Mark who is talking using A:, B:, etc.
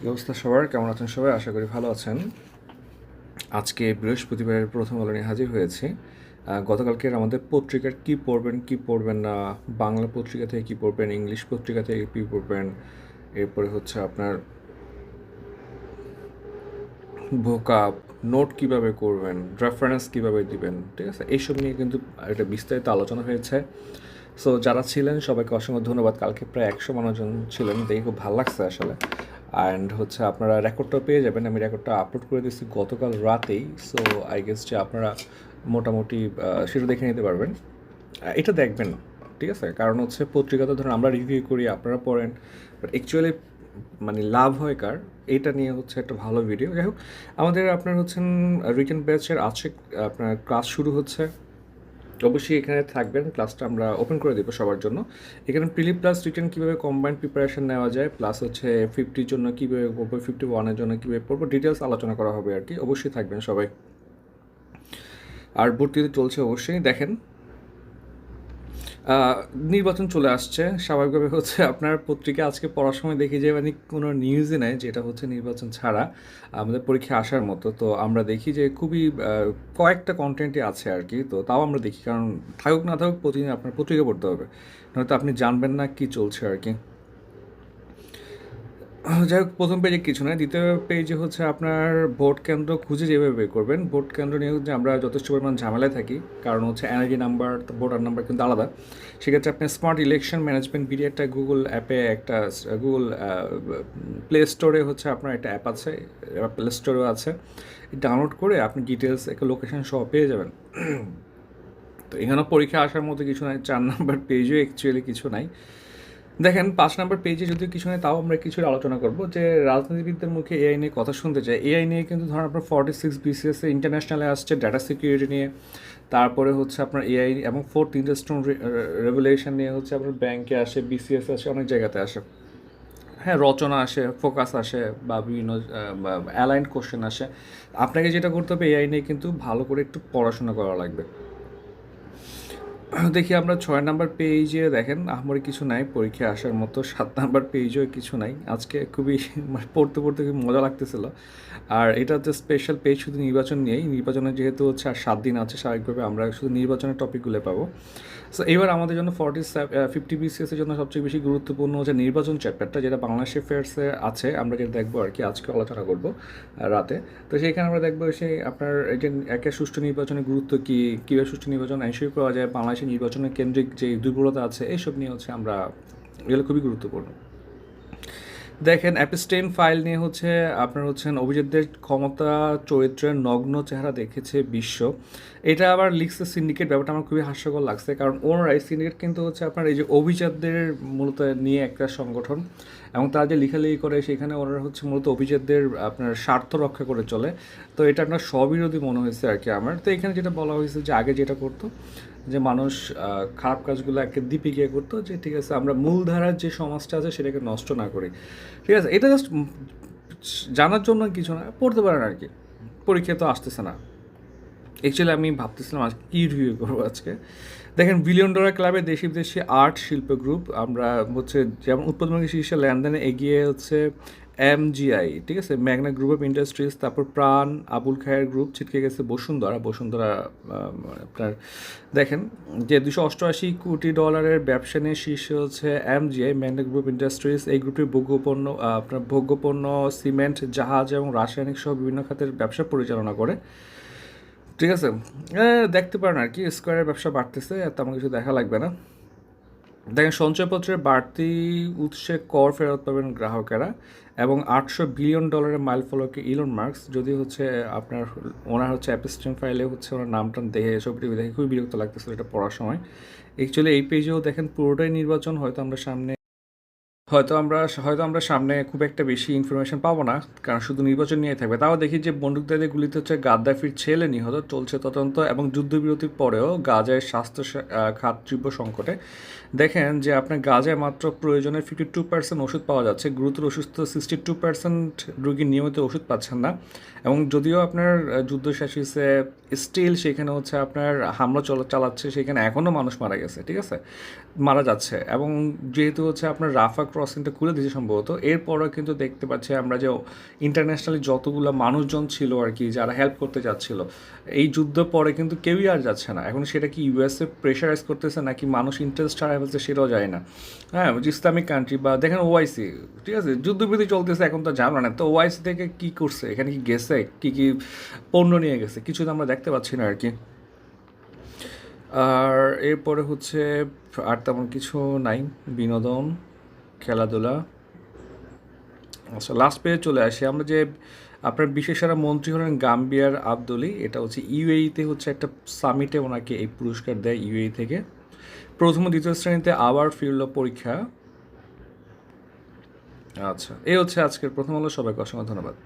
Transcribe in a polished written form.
A: কী অবস্থা সবার? কেমন আছেন সবাই? আশা করি ভালো আছেন। আজকে বৃহস্পতিবারের প্রথম আলো নিয়ে হাজির হয়েছি। গতকালকের আমাদের পত্রিকার কী পড়বেন, কী পড়বেন না, বাংলা পত্রিকা থেকে কী পড়বেন, ইংলিশ পত্রিকা থেকে কী পড়বেন, এরপরে হচ্ছে আপনার ভোকাব, নোট কীভাবে করবেন, রেফারেন্স কীভাবে দিবেন, ঠিক আছে? এইসব নিয়ে কিন্তু একটা বিস্তারিত আলোচনা হয়েছে। সো যারা ছিলেন সবাইকে অসংখ্য ধন্যবাদ। কালকে প্রায় 100 মানুষজন ছিলেন, দেখে খুব ভালো লাগছে আসলে। অ্যান্ড হচ্ছে আপনারা রেকর্ডটা পেয়ে যাবেন। আমি রেকর্ডটা আপলোড করে দিচ্ছি গতকাল রাতেই। সো আই গেস যে আপনারা মোটামুটি সেটা দেখে নিতে পারবেন। এটা দেখবেন, ঠিক আছে? কারণ হচ্ছে পত্রিকাতে ধরুন আমরা রিভিউ করি, আপনারা পড়েন, বাট অ্যাকচুয়ালি মানে লাভ হয় কার, এটা নিয়ে হচ্ছে একটা ভালো ভিডিও। যাই হোক, আমাদের আপনার হচ্ছেন রিটেন ব্যাচের আছে আপনার ক্লাস শুরু হচ্ছে। অবশ্যই এখানে থাকবেন, ক্লাসটা আমরা ওপেন করে দেবো সবার জন্য। এখানে প্রিলি প্লাস রিটেন কীভাবে কম্বাইন্ড প্রিপারেশন নেওয়া যায়, প্লাস হচ্ছে 50-র জন্য কীভাবে পড়বো, 51-এর জন্য কীভাবে পড়বো, ডিটেলস আলোচনা করা হবে আর কি। অবশ্যই থাকবেন সবাই। আর ভর্তি চলছে অবশ্যই। দেখেন, নির্বাচন চলে আসছে, স্বাভাবিকভাবে হচ্ছে আপনার পত্রিকা আজকে পড়ার সময় দেখি যে মানে কোনো নিউজই নেই যেটা হচ্ছে নির্বাচন ছাড়া আমাদের পরীক্ষা আসার মতো। তো আমরা দেখি যে খুবই কয়েকটা কন্টেন্টই আছে আর কি। তো তাও আমরা দেখি, কারণ থাকুক না থাকুক প্রতিদিন আপনার পত্রিকা পড়তে হবে, নয়তো আপনি জানবেন না কি চলছে আর কি। যাই হোক, প্রথম পেজে কিছু নয়, দ্বিতীয় পেজে হচ্ছে আপনার ভোট কেন্দ্র খুঁজে যেভাবে বের করবেন। ভোট কেন্দ্র নিয়ে হচ্ছে আমরা যথেষ্ট পরিমাণ ঝামেলায় থাকি, কারণ হচ্ছে এনআইডি নাম্বার, ভোটার নাম্বার কিন্তু আলাদা। সেক্ষেত্রে আপনি স্মার্ট ইলেকশন ম্যানেজমেন্ট বিডি একটা গুগল অ্যাপে একটা গুগল প্লে স্টোরে হচ্ছে আপনার একটা অ্যাপ আছে, প্লে স্টোরেও আছে, ডাউনলোড করে আপনি ডিটেলস একটা লোকেশন সহ পেয়ে যাবেন। তো এখানেও পরীক্ষা আসার মতো কিছু নাই, 4 নাম্বার পেজও অ্যাকচুয়ালি কিছু নাই। দেখেন, 5 নাম্বার পেজে যদিও কিছু নেই, তাও আমরা কিছু আলোচনা করব যে রাজনীতিবিদদের মুখে এআই নিয়ে কথা শুনতে চাই। এআই নিয়ে কিন্তু ধরুন আপনার 46 বিসিএসে ইন্টারন্যাশনালে আসছে ডাটা সিকিউরিটি নিয়ে, তারপরে হচ্ছে আপনার এআই এবং 4th ইন্ডাস্ট্রিয়াল রেভুলেশন নিয়ে হচ্ছে আপনার ব্যাংকে আসে, বিসিএস আসে, অনেক জায়গাতে আসে। হ্যাঁ, রচনা আসে, ফোকাস আসে, বা বিভিন্ন অ্যালাইন্ড কোশ্চেন আসে। আপনাকে যেটা করতে হবে, এআই নিয়ে কিন্তু ভালো করে একটু পড়াশোনা করা লাগবে। দেখি আমরা 6 নাম্বার পেজে দেখেন আহামরি কিছু নাই পরীক্ষায় আসার মতো। 7 নাম্বার পেজেও কিছু নাই। আজকে খুবই মানে পড়তে পড়তে খুব মজা লাগতেছিল। আর এটা হচ্ছে স্পেশাল পেজ শুধু নির্বাচন নিয়েই। নির্বাচনের যেহেতু হচ্ছে আর 7 দিন আছে, স্বাভাবিকভাবে আমরা শুধু নির্বাচনের টপিকগুলো পাবো। সো এবার আমাদের জন্য 50 বিসিএসের জন্য সবচেয়ে বেশি গুরুত্বপূর্ণ হচ্ছে নির্বাচন চ্যাপ্টারটা, যেটা বাংলাদেশ অ্যাফেয়ার্সে আছে। আমরা যেটা দেখবো আর কি, আজকে আলোচনা করবো রাতে। তো সেইখানে আমরা দেখবো সেই আপনার এই যে একে সুষ্ঠু নির্বাচনের গুরুত্ব কী, কীভাবে সুষ্ঠু নির্বাচন এনশিওর করা যায়, বাংলাদেশের নির্বাচনের কেন্দ্রিক যে দুর্বলতা আছে, এইসব নিয়ে হচ্ছে আমরা, এগুলো খুবই গুরুত্বপূর্ণ। দেখেন, অ্যাপস্টেইন ফাইল নিয়ে হচ্ছে আপনার হচ্ছেন অভিজাতদের ক্ষমতা চরিত্রের নগ্ন চেহারা দেখেছে বিশ্ব। এটা আবার লিখছে সিন্ডিকেট। ব্যাপারটা আমার খুবই হাস্যকর লাগছে, কারণ ওনারাই সিন্ডিকেট কিন্তু হচ্ছে আপনার এই যে অভিজাতদের মূলত নিয়ে একটা সংগঠন, এবং তারা যে লেখালেখি করে সেখানে ওনারা হচ্ছে মূলত অভিজাতদের আপনার স্বার্থ রক্ষা করে চলে। তো এটা একটা স্ববিরোধী মনে হয়েছে আর কি আমার। তো এখানে যেটা বলা হয়েছে যে আগে যেটা করতো যে মানুষ খারাপ কাজগুলো একে দ্বীপে গিয়ে করতো, যে ঠিক আছে আমরা মূলধারার যে সমাজটা আছে সেটাকে নষ্ট না করি, ঠিক আছে? এটা জাস্ট জানার জন্য কিছু না, পড়তে পারেন আর কি। পরীক্ষা তো আসতেছে না। অ্যাকচুয়ালি আমি ভাবতেছিলাম আজকে কী রিভিউ করবো আজকে। দেখেন, বিলিয়ন ডলার ক্লাবে দেশি বিদেশি আর্ট শিল্প গ্রুপ, আমরা হচ্ছে যেমন উৎপাদনমূলক শীর্ষে লেনদেনে এগিয়ে হচ্ছে এমজিআই, ঠিক আছে, ম্যাগনা গ্রুপ অফ ইন্ডাস্ট্রিজ, তারপর প্রাণ, আবুল খায়ের গ্রুপ, ছিটকে গেছে বসুন্ধরা আপনার। দেখেন যে $288 কোটি ব্যবসা নিয়ে শীর্ষে হচ্ছে এমজিআই, ম্যাগনা গ্রুপ ইন্ডাস্ট্রিজ। এই গ্রুপটির ভোগ্যপণ্য আপনার ভোগ্যপণ্য, সিমেন্ট, জাহাজ এবং রাসায়নিক সহ বিভিন্ন খাতের ব্যবসা পরিচালনা করে, ঠিক আছে? দেখতে পারেন আর কি, স্কোয়ারের ব্যবসা বাড়তেছে, তেমন কিছু দেখা লাগবে না। দেখেন, সঞ্চয়পত্রের বাড়তি উৎসে কর ফেরত পাবেন গ্রাহকেরা, এবং $800 বিলিয়ন মাইল ফলকে ইলন মার্কস। যদি হচ্ছে আপনার ওনার হচ্ছে অ্যাপস্টেইন ফাইলে হচ্ছে ওনার নামটা দেখে, ছবিটি দেখে খুবই বিরক্ত লাগতেছিল এটা পড়ার সময়। অ্যাকচুয়ালি এই পেজেও দেখেন পুরোটাই নির্বাচন। হয়তো আমরা সামনে খুব একটা বেশি ইনফরমেশন পাবো না, কারণ শুধু নির্বাচন নিয়ে থাকবে। তাও দেখি যে বন্দুকধারীদের গুলিতে হচ্ছে গাদ্দাফির ছেলে নিহত, চলছে তদন্ত, এবং যুদ্ধবিরতির পরেও গাজায় স্বাস্থ্য খাত তীব্র সংকটে। দেখেন যে আপনার গাজায় মাত্র প্রয়োজনের 52% ওষুধ পাওয়া যাচ্ছে, গুরুতর অসুস্থ 62% রোগী নিয়মিত ওষুধ পাচ্ছেন না। এবং যদিও আপনার যুদ্ধ শেষ হয়েছে, স্টিল সেখানে হচ্ছে আপনার হামলা চালাচ্ছে, সেখানে এখনও মানুষ মারা গেছে, ঠিক আছে, মারা যাচ্ছে। এবং যেহেতু হচ্ছে আপনার রাফা ক্রসিংটা খুলে দিয়েছে সম্ভবত। এরপরও কিন্তু দেখতে পাচ্ছি আমরা যে ইন্টারন্যাশনালি যতগুলো মানুষজন ছিল আর কি যারা হেল্প করতে যাচ্ছিল, এই যুদ্ধ পরে কিন্তু কেউই আর যাচ্ছে না। এখন সেটা কি ইউএসএ প্রেশারাইজ করতেছে নাকি মানুষ ইন্টারেস্ট হারায় ফেলছে সেটাও যায় না। হ্যাঁ, ইসলামিক কান্ট্রি বা দেখেন ওআইসি, ঠিক আছে, যুদ্ধবিধি চলতেছে এখন তো জানো না, তো ওআইসি থেকে কী করছে, এখানে কি গেছে, কী কী পণ্য নিয়ে গেছে, কিছু তো আমরা দেখতে পাচ্ছি না আর কি। আর এরপরে হচ্ছে আর তেমন কিছু নাই, বিনোদন, খেলাধুলা। আচ্ছা, লাস্ট পেজে চলে আসি আমরা। যে আপনার বিশেষ সেরা মন্ত্রী হলেন গাম্বিয়ার আবদুলি, এটা হচ্ছে ইউএইতে হচ্ছে একটা সামিটে ওনাকে এই পুরস্কার দেয় ইউএই থেকে। প্রথম ও দ্বিতীয় শ্রেণীতে আবার ফিরল পরীক্ষা। আচ্ছা, এই হচ্ছে আজকের প্রথম আলো। সবাইকে অসংখ্য ধন্যবাদ।